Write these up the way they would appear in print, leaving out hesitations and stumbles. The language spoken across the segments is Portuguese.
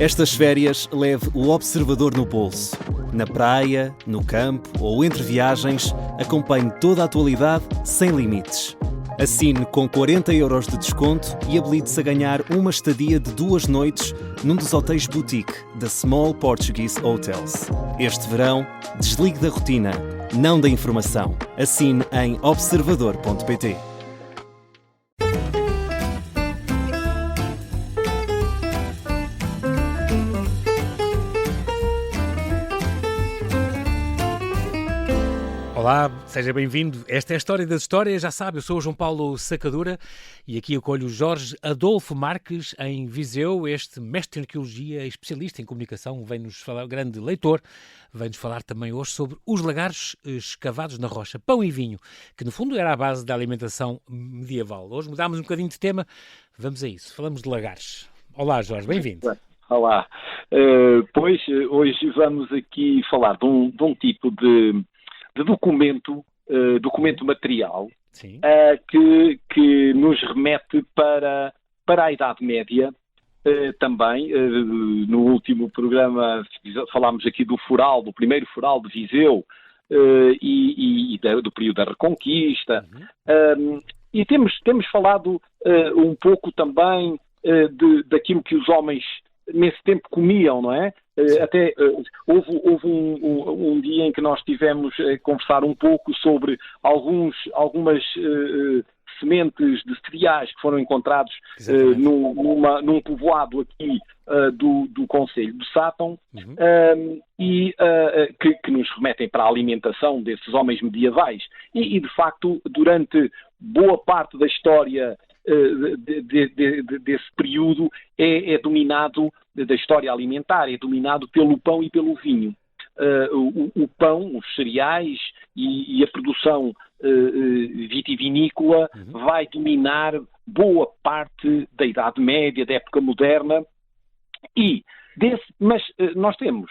Estas férias leve o observador no bolso. Na praia, no campo ou entre viagens, acompanhe toda a atualidade sem limites. Assine com 40€ de desconto e habilite-se a ganhar uma estadia de 2 noites num dos hotéis boutique da Small Portuguese Hotels. Este verão, desligue da rotina, não da informação. Assine em observador.pt. Olá, seja bem-vindo. Esta é a História das Histórias, já sabe, eu sou o João Paulo Sacadura e aqui acolho o Jorge Adolfo Marques em Viseu, este mestre em arqueologia, especialista em comunicação, vem-nos falar, grande leitor, vem-nos falar também hoje sobre os lagares escavados na rocha, pão e vinho, que no fundo era a base da alimentação medieval. Hoje mudámos um bocadinho de tema, vamos a isso, falamos de lagares. Olá Jorge, bem-vindo. Olá, pois hoje vamos aqui falar de um tipo de documento material que nos remete para a Idade Média. Também, no último programa falámos aqui do primeiro foral de Viseu e do período da Reconquista. E temos falado um pouco também daquilo que os homens nesse tempo comiam, não é? Até houve um dia em que nós tivemos a conversar um pouco sobre algumas sementes de cereais que foram encontrados num povoado aqui do concelho de Sátão, e que nos remetem para a alimentação desses homens medievais. E de facto, durante boa parte da história desse período é dominado, da história alimentar, é dominado pelo pão e pelo vinho. O pão, os cereais e a produção vitivinícola vai dominar boa parte da Idade Média, da época moderna, mas nós temos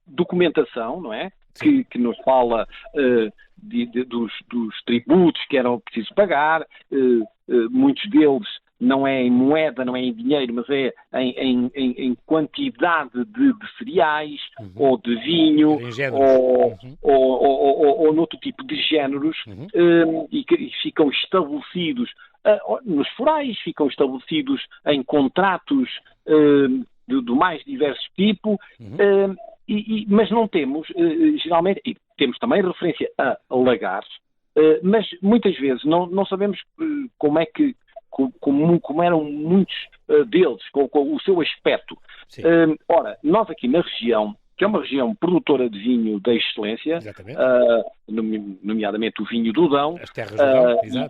documentação, não é? Que nos fala dos tributos que eram preciso pagar, muitos deles não é em moeda, não é em dinheiro, mas é em quantidade de cereais, ou de vinho, ou noutro tipo de géneros, e que ficam estabelecidos nos forais, ficam estabelecidos em contratos do mais diverso tipo, mas não temos, geralmente, e temos também referência a lagares, mas muitas vezes não sabemos como eram muitos deles, com o seu aspecto. Ora, nós aqui na região, que é uma região produtora de vinho da excelência, nomeadamente o vinho do Dão, as terras do Dão,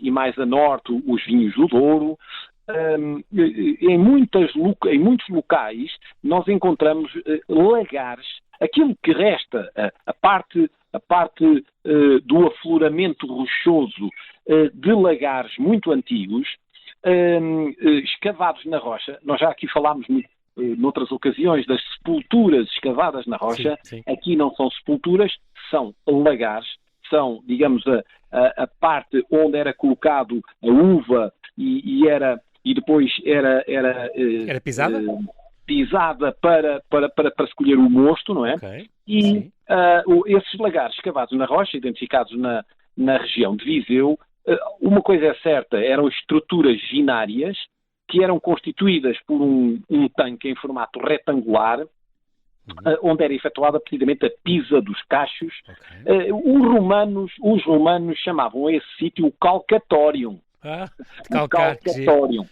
e mais a norte os vinhos do Douro. Em muitos locais nós encontramos lagares, aquilo que resta, a parte do afloramento rochoso de lagares muito antigos, escavados na rocha. Nós já aqui falámos noutras ocasiões das sepulturas escavadas na rocha. Sim. Aqui não são sepulturas, são lagares, são, digamos, a parte onde era colocado a uva e depois era pisada? Pisada para se colher o mosto, não é? E esses lagares escavados na rocha, identificados na região de Viseu, uma coisa é certa, eram estruturas ginárias que eram constituídas por um tanque em formato retangular, onde era efetuada precisamente a pisa dos cachos. Os romanos chamavam esse sítio o calcatórium. Calcatório.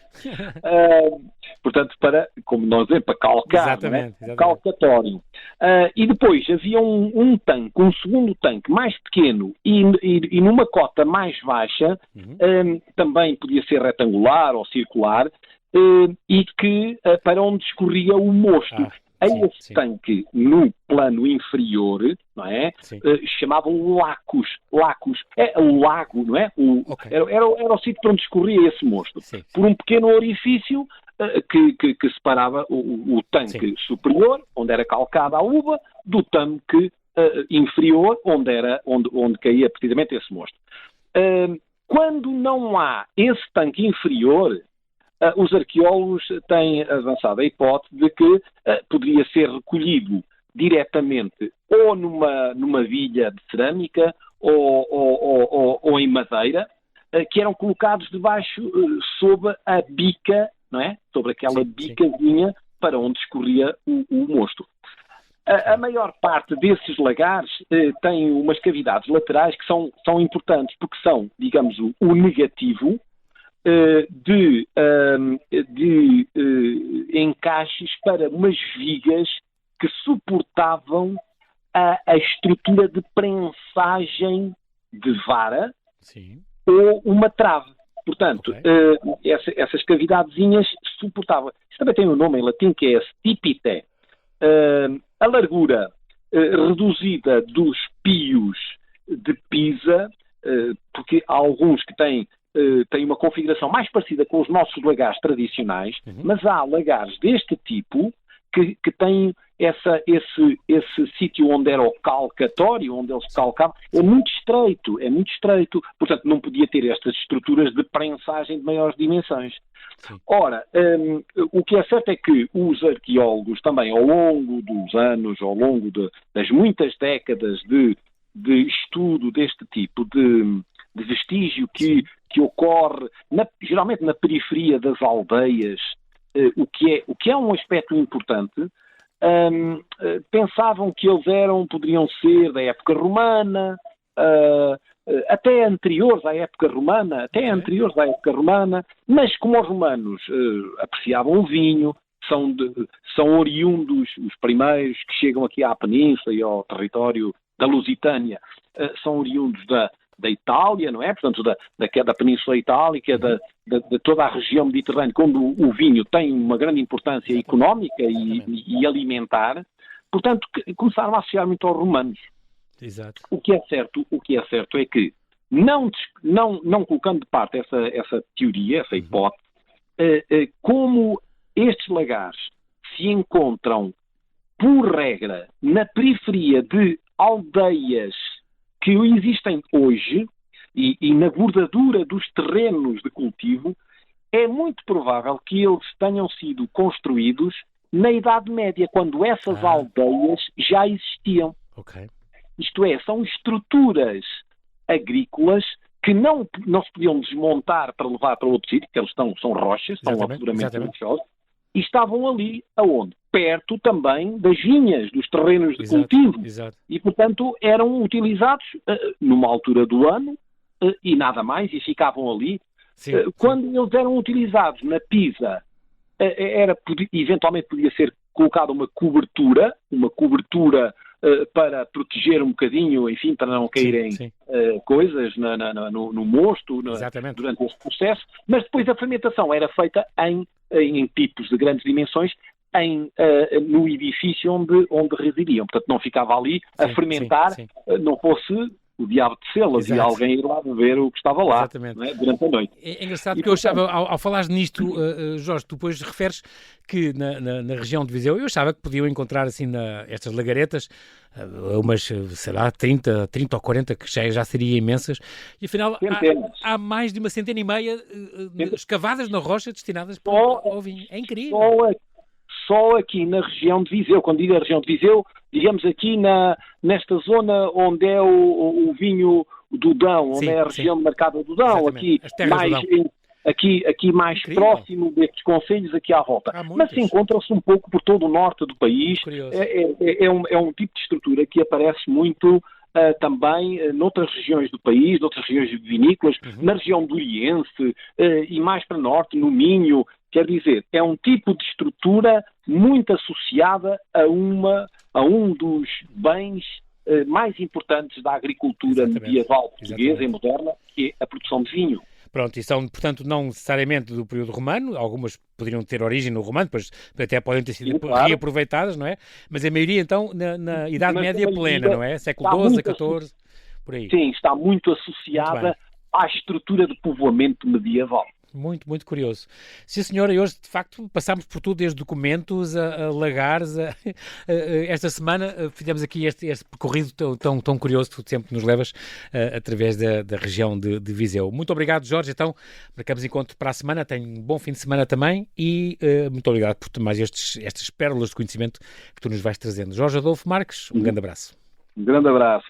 Portanto, como nós dizemos, para calcar, exatamente. Calcatório. E depois havia um segundo tanque mais pequeno e numa cota mais baixa, também podia ser retangular ou circular, e que para onde escorria o mosto. Esse tanque, no plano inferior, não é? Chamavam lacos. É o lago, não é? Era o sítio para onde escorria esse mosto. Por um pequeno orifício que separava o tanque superior, onde era calcada a uva, do tanque inferior, onde caía precisamente esse mosto. Quando não há esse tanque inferior, os arqueólogos têm avançado a hipótese de que poderia ser recolhido diretamente ou numa vilha de cerâmica ou em madeira, que eram colocados debaixo, sob a bica, não é? Sobre aquela bicazinha para onde escorria o mosto. A maior parte desses lagares tem umas cavidades laterais que são importantes, porque são, digamos, o negativo de encaixes para umas vigas que suportavam a estrutura de prensagem de vara ou uma trave. Portanto, essas cavidadezinhas suportavam. Isto também tem um nome em latim que é stipite. A largura reduzida dos pios de Pisa, porque há alguns que têm uma configuração mais parecida com os nossos lagares tradicionais, mas há lagares deste tipo que têm esse sítio onde era o calcatório, onde eles calcavam, é muito estreito, portanto não podia ter estas estruturas de prensagem de maiores dimensões. Ora, o que é certo é que os arqueólogos também, ao longo dos anos, ao longo das muitas décadas de estudo deste tipo de vestígio que ocorre geralmente na periferia das aldeias, o que é um aspecto importante, pensavam que eles poderiam ser da época romana, até anteriores à época romana, mas como os romanos apreciavam o vinho, são oriundos, os primeiros que chegam aqui à península e ao território da Lusitânia, são oriundos da Itália, não é? Portanto, da Península Itálica, de toda a região mediterrânea, onde o vinho tem uma grande importância económica e alimentar. Portanto, começaram a associar muito aos romanos. Exato. O que é certo é que, não colocando de parte essa teoria, essa hipótese, como estes lagares se encontram, por regra, na periferia de aldeias que existem hoje e na bordadura dos terrenos de cultivo, é muito provável que eles tenham sido construídos na Idade Média, quando essas aldeias já existiam. Isto é, são estruturas agrícolas que não se podiam desmontar para levar para outro sítio, porque eles são rochas, são absolutamente rochosos, e estavam ali, aonde? Perto também das vinhas, dos terrenos de cultivo. E, portanto, eram utilizados numa altura do ano e nada mais, e ficavam ali. Quando eles eram utilizados na Pisa, eventualmente podia ser colocada uma cobertura para proteger um bocadinho, enfim, para não caírem coisas no mosto durante esse processo, mas depois a fermentação era feita em tipos de grandes dimensões no edifício onde residiam. Portanto, não ficava ali a fermentar, não fosse o diabo de selas e alguém ir lá ver o que estava lá, não é? Durante a noite. É engraçado porque eu achava, ao falares nisto, Jorge, tu depois referes que na região de Viseu, eu achava que podiam encontrar assim estas lagaretas, umas, sei lá, 30 ou 40, que já seriam imensas, e afinal há mais de 1,5 escavadas na rocha destinadas para o vinho. É incrível. Só aqui na região de Viseu, quando digo a região de Viseu, digamos aqui nesta zona onde é o vinho do Dão, onde é a região demarcada do Dão, aqui mais próximo destes concelhos aqui à volta. Mas encontra-se um pouco por todo o norte do país. É um tipo de estrutura que aparece muito também noutras regiões do país, noutras regiões vinícolas, na região do Oriense e mais para norte, no Minho. Quer dizer, é um tipo de estrutura muito associada a um dos bens mais importantes da agricultura medieval portuguesa e moderna, que é a produção de vinho. Pronto, e são, portanto, não necessariamente do período romano, algumas poderiam ter origem no romano, depois até podem ter sido reaproveitadas, não é? Mas a maioria, então, na Idade Média plena, não é? Século XII, XIV, por aí. Sim, está muito associada à estrutura de povoamento medieval. Muito, muito curioso. Sim, senhora, e hoje, de facto, passámos por tudo, desde documentos a lagares. Esta semana fizemos aqui este percorrido tão curioso que tu sempre nos levas através da região de Viseu. Muito obrigado, Jorge. Então, marcamos encontro para a semana. Tenha um bom fim de semana também e muito obrigado por mais estas pérolas de conhecimento que tu nos vais trazendo. Jorge Adolfo Marques, um grande abraço. Um grande abraço.